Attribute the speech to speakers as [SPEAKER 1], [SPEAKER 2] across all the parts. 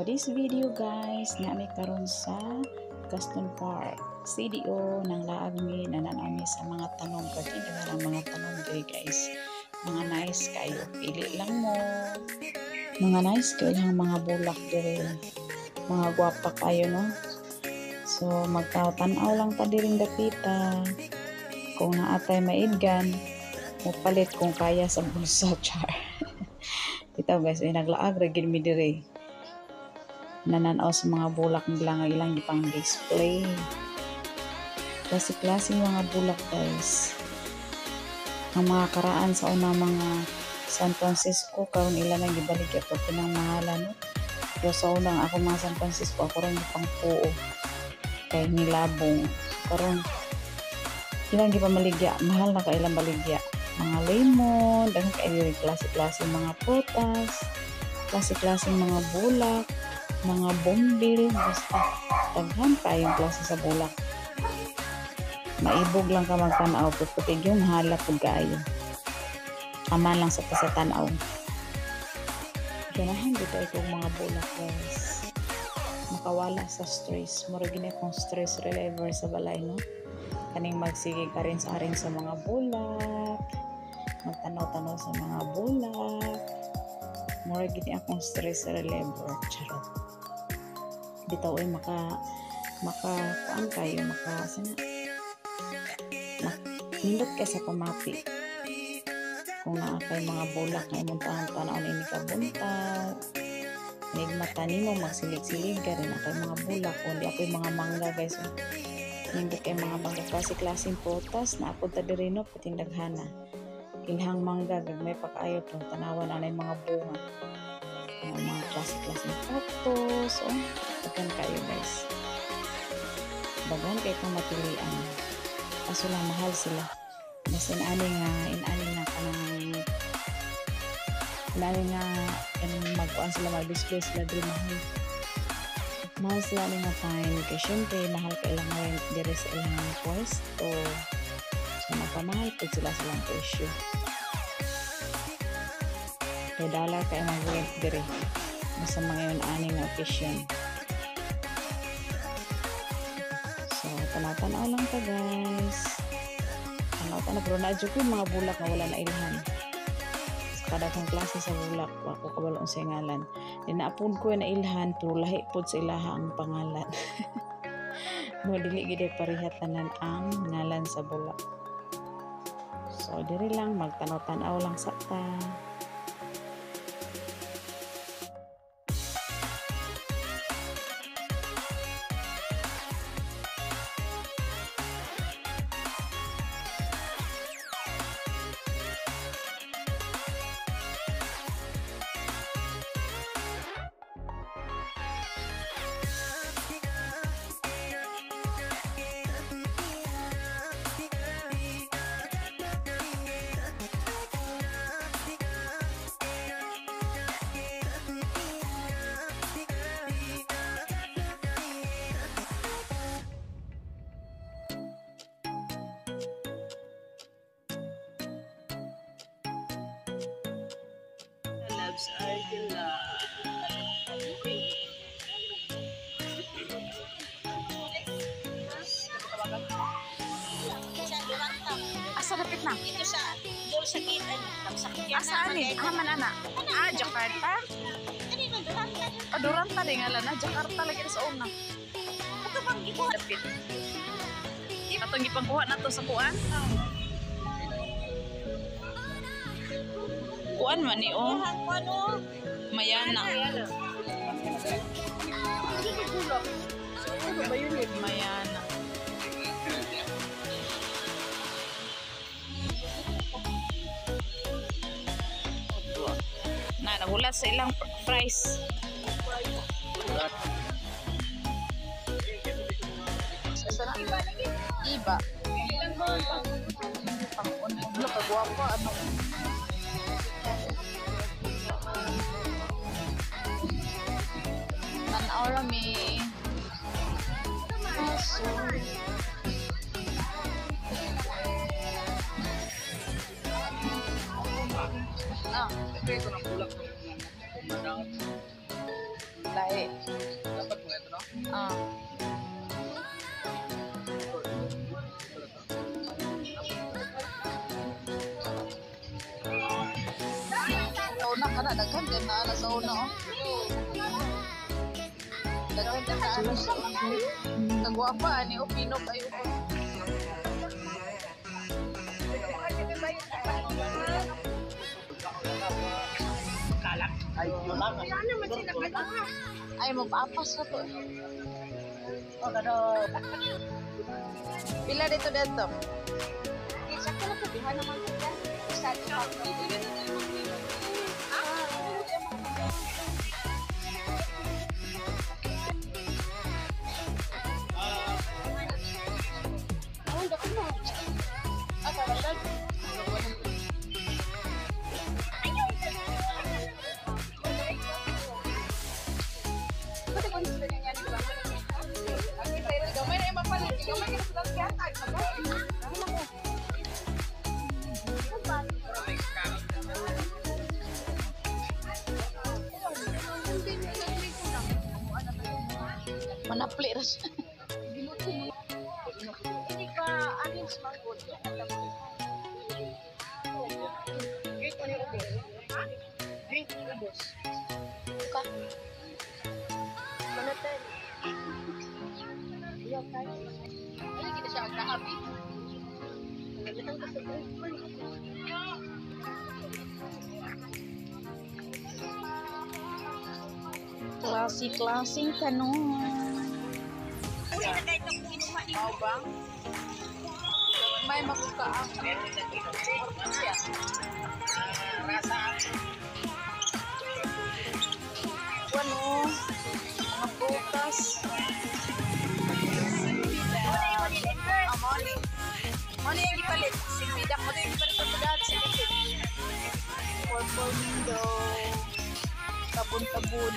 [SPEAKER 1] For this video guys, nami karon sa Gaston Park. CDO ng laagmi na nanami sa mga tanong pati ang mga tanong diri guys. Mga nice kayo, pili lang mo. Mga nice kayo lang mga bulak diri. Mga gwapa kayo no. So magtanaw lang ta diring dapita. Kung naatay maidgan, mupalit kung kaya sa bulsa char. Ito guys, ay naglaag ra gid mi diri. Nananaw sa mga bulak nila nga ilang ipang display. Klase-klase mga bulak guys. Ang mga karaan sa una mga San Francisco karon ila nang gibalik ato pinang mahalan no. Pero sa unang ako mga San Francisco ako rin pang puo. Kay nilabong karon ilang gipamaligya, mahal na ka ilang baligya. Mga lemon, dahil kayo klase-klase mga prutas, klase-klase mga bulak, mga bombil, basta daghan kayong klase sa bulak. Maibog lang ka magtanaw, puputig yung mahala po kayo. Aman lang sa pasatanaw. Ganahan dito itong mga bulak guys. Makawala sa stress. Mura gina kong stress reliever sa balay no. Kaning magsige ka rin sa aring sa mga bulak. Magtanaw-tanaw sa mga bulak. Mura gina akong stress reliever. Charot. Bitaw ay kuan kayo nindot kayo sa pamapi kung naa kay mga bulak na imuntahan tanaw na ini kabuntag nigmata nimo magsilig-silig ka rin kay mga bulak kung di ako'y mga mangga guys nindot kay mga mangga klase-klaseng prutas na ako ta diri no puting daghana ilhang mangga gagmay pa kaayo to tanawan na mga bunga mga klase-klaseng photos daghan kayo guys daghan kay kung matilian kaso lang mahal sila mas inani nga kanang magkuhan sila mag-display sila diri mahal sila nga fine kay syempre mahal kailang rent diri sa ilang pwesto so napamahal po sila silang presyo kay dollar kay mag-rent diri basta mga yun ani nga occasion. So tanaw lang ta guys. Tanaw pero na-adyo ko yung mga bulak na wala na ilhan. Kada kong klase sa bulak ako kabalong sa ngalan. Dinaapon ko na ilhan pero lahi po sa ilaha ang pangalan. Mo dili gid parihatanan ang ngalan sa bulak. So diri lang magtanaw-tanaw lang sa ta.
[SPEAKER 2] Asa napit na?
[SPEAKER 3] Ito sa doon sa kita
[SPEAKER 2] Asaan ni? Aman ana. Jakarta.
[SPEAKER 3] Kanino Duranta?
[SPEAKER 2] Duranta din ngalan na Jakarta lagi sa una.
[SPEAKER 3] Ito bang gibuhat?
[SPEAKER 2] Dapit. Atong gipangkuha nato sa kuan. Kuan man ni o. Mayana. Mayana. Na nagulat sa ilang price. Iba. Pang-unlo ka guwapo ano. Tanaw mi. Aso. Ah, ito ng bulak. lahi.
[SPEAKER 4] Dapat mo ito, no?
[SPEAKER 2] Ah. Sa una ka na, daghan din na ala sa una, oh. Daghan din na ala sa una. Kagwapa, ni Opino kayo ko.
[SPEAKER 4] Ay, yun lang.
[SPEAKER 2] Ay, magpaapas na to.
[SPEAKER 4] Oh, gado.
[SPEAKER 2] Pila dito dito.
[SPEAKER 3] Isa ko na pagdihan naman ko yan. Isa ko
[SPEAKER 2] Gamay na yung mapalit. Gamay na yung mapalit. Manapli rin siya.
[SPEAKER 3] Hindi ka aning smartphone.
[SPEAKER 4] Drink, ubos.
[SPEAKER 3] Ka. Manatan. Iya kan.
[SPEAKER 2] Ano kita siya ang nahabi?
[SPEAKER 3] Naglatang ka sa phone.
[SPEAKER 1] Klase-klaseng tanong.
[SPEAKER 3] Uy, na kahit ako kinuha ni
[SPEAKER 2] Mau bang? May makukaang. Siya.
[SPEAKER 4] Rasa.
[SPEAKER 2] Ano? Mga bukas. Amoni. Ano yung gipalit? Simpidak mo ito yung gipalit sa pagdahat. Simpidak. Purple window. Tabon-tabon.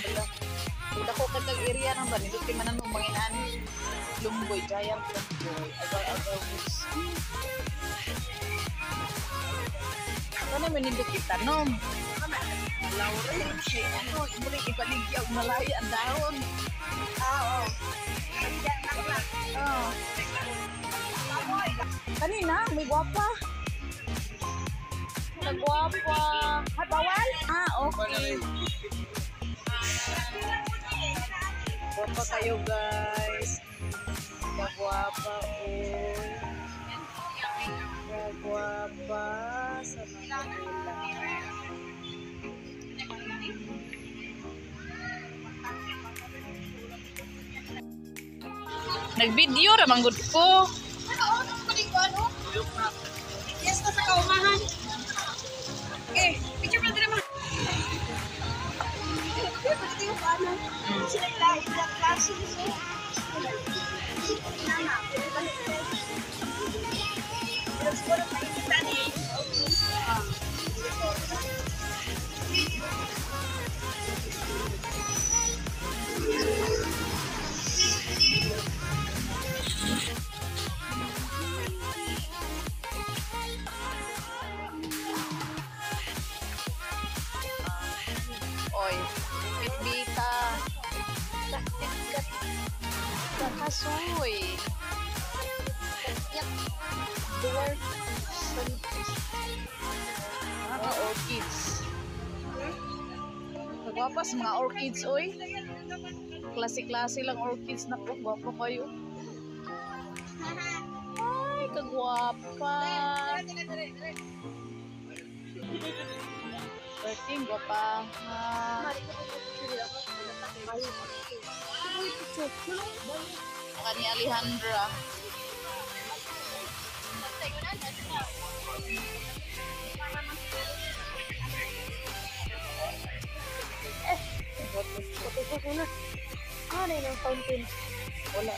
[SPEAKER 2] Udah ko kagag area ng ba? Nito timan ang manginan. Lumboy. Giant lumboy. Agay-agay woods. Ano naman nindot kita, nom? Laurel. Ano? Muli ibaligyaw. Malaya ang dahon.
[SPEAKER 3] Oo.
[SPEAKER 2] Oh. Kanina, may gwapa. Nagwapa.
[SPEAKER 3] Ay, bawal?
[SPEAKER 2] Ah, okay. Gwapa kayo, guys. Nagwapa ko. Nagwapa sa Manila. Nag-video ramang good ko.
[SPEAKER 3] Yes, ka sa kaumahan. Eh, picture mo din naman. Sila lahat na klase nito.
[SPEAKER 2] Oy, bitbita. Kakasoy.
[SPEAKER 3] Dwarf.
[SPEAKER 2] Mga orchids. Nagwapas mga orchids, oy. Klase-klase lang orchids na po. Gwapo kayo. Ay, kagwapa. 13, gwapa. Mga ni Alejandra.
[SPEAKER 3] Tututok mo na. Ano yun ang fountain?
[SPEAKER 2] Wala.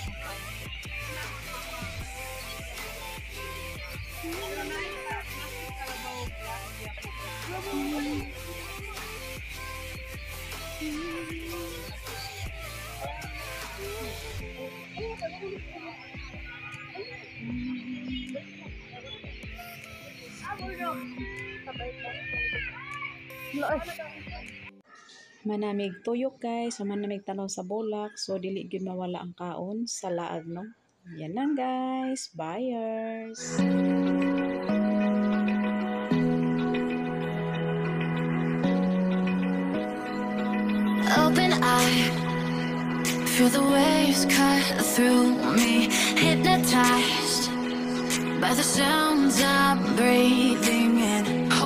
[SPEAKER 1] manamig tuyok guys, so manamig tanaw sa bulak, so dili gyud mawala ang kaon sa laag no. Yan lang guys, buyers.
[SPEAKER 5] Open eye, feel the waves cut through me, hypnotized by the sounds I'm breathing in.